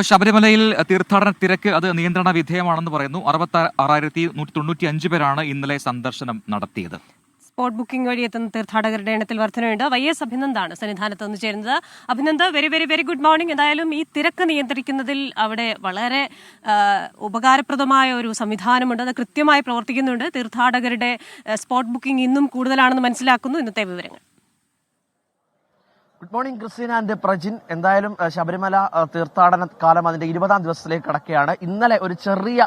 ശബരിമലയിൽ തീർത്ഥാടന തിരക്ക് അത് നിയന്ത്രണ വിധേയമാണെന്ന് പറയുന്നു. 66,195 പേരാണ് ഇന്നലെ സന്ദർശനം നടത്തിയത്. സ്പോട്ട് ബുക്കിംഗ് വഴി എത്തുന്ന തീർത്ഥാടകരുടെ എണ്ണത്തിൽ വർധനയുണ്ട്. YS അഭിനന്ദാണ് സന്നിധാനത്ത് നിന്ന് ചേരുന്നത്. Abhinand, very very very good morning. എന്തായാലും ഈ തിരക്ക് നിയന്ത്രിക്കുന്നതിൽ അവിടെ വളരെ ഉപകാരപ്രദമായ ഒരു സംവിധാനമുണ്ട്, അത് കൃത്യമായി പ്രവർത്തിക്കുന്നുണ്ട്. തീർത്ഥാടകരുടെ സ്പോട്ട് ബുക്കിംഗ് ഇന്നും കൂടുതലാണെന്ന് മനസ്സിലാക്കുന്നു. ഇന്നത്തെ വിവരങ്ങൾ. Good morning Christina and Prajin. എന്തായാലും ശബരിമല തീർത്ഥാടന കാലം അതിന്റെ 20-ാം ദിവസത്തിലേക്ക് കടക്കുകയാണ്. ഇന്നലെ ഒരു ചെറിയ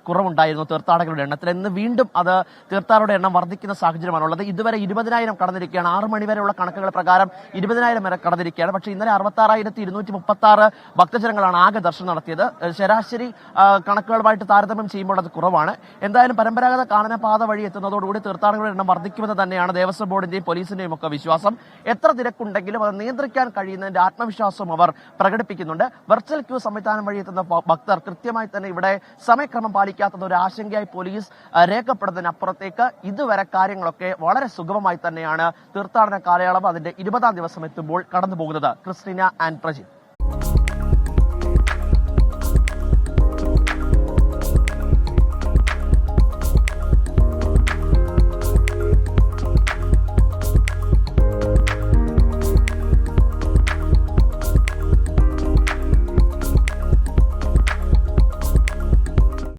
കുറവുണ്ടായിരുന്നു തീർത്ഥാടകരുടെ എണ്ണത്തിൽ. ഇന്ന് വീണ്ടും അത് തീർത്ഥാടകരുടെ എണ്ണം വർദ്ധിക്കുന്ന സാഹചര്യമാണുള്ളത്. ഇതുവരെ 20,000 കടന്നിരിക്കുകയാണ്. 6 മണിവരെയുള്ള കണക്കുകൾ പ്രകാരം 20,000 വരെ കടന്നിരിക്കുകയാണ്. പക്ഷേ ഇന്നലെ 66,236 ഭക്തജനങ്ങളാണ് ആകെ ദർശനം നടത്തിയത്. ശരാശരി കണക്കുകളുമായിട്ട് താരതമ്യം ചെയ്യുമ്പോൾ അത് കുറവാണ്. എന്തായാലും പരമ്പരാഗത കാനനപാത വഴി എത്തുന്നതോടുകൂടി തീർത്ഥാടകരുടെ എണ്ണം വർദ്ധിക്കുമെന്ന് തന്നെയാണ് ദേവസ്വം ബോർഡിന്റെയും പോലീസിന്റെയും ഒക്കെ വിശ്വാസം. എത്ര തിരക്കുണ്ടെങ്കിലും അത് നിയന്ത്രിക്കാൻ കഴിയുന്നതിന്റെ ആത്മവിശ്വാസം അവർ പ്രകടിപ്പിക്കുന്നുണ്ട്. വെർച്വൽ ക്യൂ സംവിധാനം വഴി എത്തുന്ന ഭക്തർ കൃത്യമായി തന്നെ ഇവിടെ സമയക്രമം പാലിക്കാത്തത് ഒരു ആശങ്കയായി പോലീസ് രേഖപ്പെടുന്നതിനപ്പുറത്തേക്ക് ഇതുവരെ കാര്യങ്ങളൊക്കെ വളരെ സുഗമമായി തന്നെയാണ് തീർത്ഥാടന കാലയളവ് അതിന്റെ 20-ാം ദിവസം എത്തുമ്പോൾ കടന്നു പോകുന്നത്. Christina and Prajin.